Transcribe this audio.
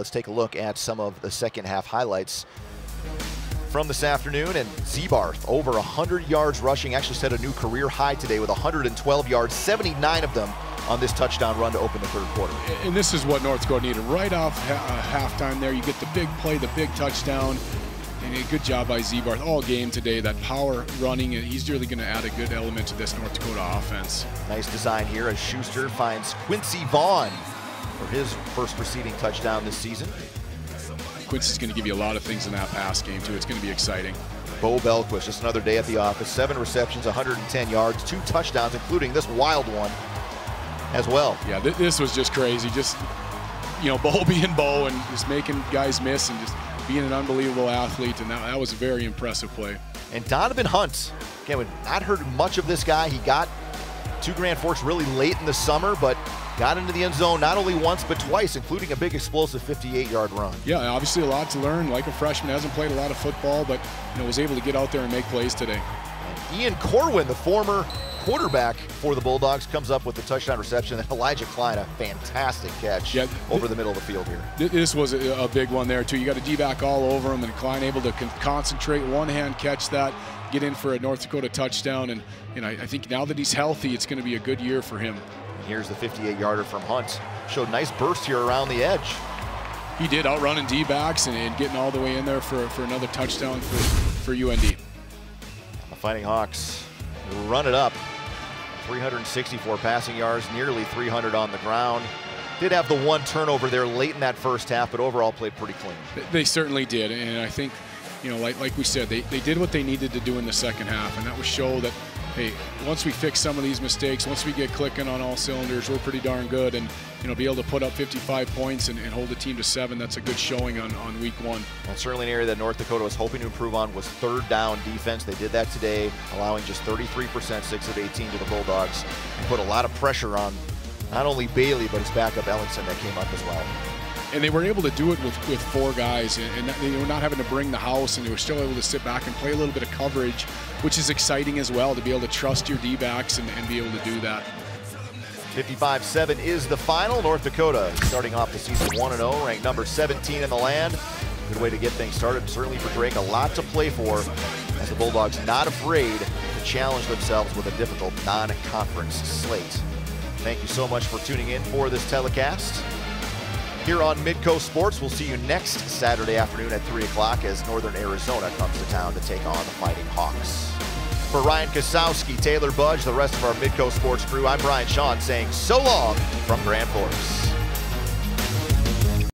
let's take a look at some of the second half highlights from this afternoon. And Zebarth, over 100 yards rushing, actually set a new career high today with 112 yards, 79 of them on this touchdown run to open the third quarter. And this is what North Dakota needed. Right off halftime there, you get the big play, the big touchdown. And a good job by Zebarth all game today. That power running, and he's really going to add a good element to this North Dakota offense. Nice design here as Schuster finds Quincy Vaughn for his first receiving touchdown this season. Quincy's going to give you a lot of things in that pass game, too. It's going to be exciting. Bo Belquist, just another day at the office. 7 receptions, 110 yards, 2 touchdowns, including this wild one as well. Yeah, this was just crazy. Just, Bo being Bo and just making guys miss and just being an unbelievable athlete, and that was a very impressive play. And Donovan Hunt, again, we've not heard much of this guy. He got to Grand Forks really late in the summer, but got into the end zone not only once but twice, including a big explosive 58-yard run. Yeah, obviously a lot to learn. Like a freshman, hasn't played a lot of football, but was able to get out there and make plays today. And Ian Corwin, the former quarterback for the Bulldogs, comes up with the touchdown reception. And Elijah Klein, a fantastic catch over the middle of the field here. This was a big one there, too. You got a D-back all over him, and Klein able to concentrate, one-hand catch that, get in for a North Dakota touchdown. And I think now that he's healthy, it's going to be a good year for him. And here's the 58-yarder from Hunt. Showed nice burst here around the edge. He did, outrunning D-backs and getting all the way in there for another touchdown for UND. The Fighting Hawks run it up. 364 passing yards, nearly 300 on the ground. Did have the one turnover there late in that first half, but overall played pretty clean. They certainly did, and I think, like we said, they did what they needed to do in the second half, and that was show that, hey, once we fix some of these mistakes, once we get clicking on all cylinders, we're pretty darn good. And be able to put up 55 points and hold the team to 7, that's a good showing on week 1. And certainly an area that North Dakota was hoping to improve on was third down defense. They did that today, allowing just 33%, 6 of 18 to the Bulldogs, and put a lot of pressure on not only Bailey, but his backup Ellingson that came up as well. And they were able to do it with 4 guys, and they were not having to bring the house, and they were still able to sit back and play a little bit of coverage, which is exciting as well, to be able to trust your D-backs and be able to do that. 55-7 is the final. North Dakota starting off the season 1-0, ranked number 17 in the land. Good way to get things started. Certainly for Drake, a lot to play for, as the Bulldogs not afraid to challenge themselves with a difficult non-conference slate. Thank you so much for tuning in for this telecast here on Midcoast Sports. We'll see you next Saturday afternoon at 3 o'clock as Northern Arizona comes to town to take on the Fighting Hawks. For Ryan Kosowski, Taylor Budge, the rest of our Midcoast Sports crew, I'm Brian Shawn saying so long from Grand Forks.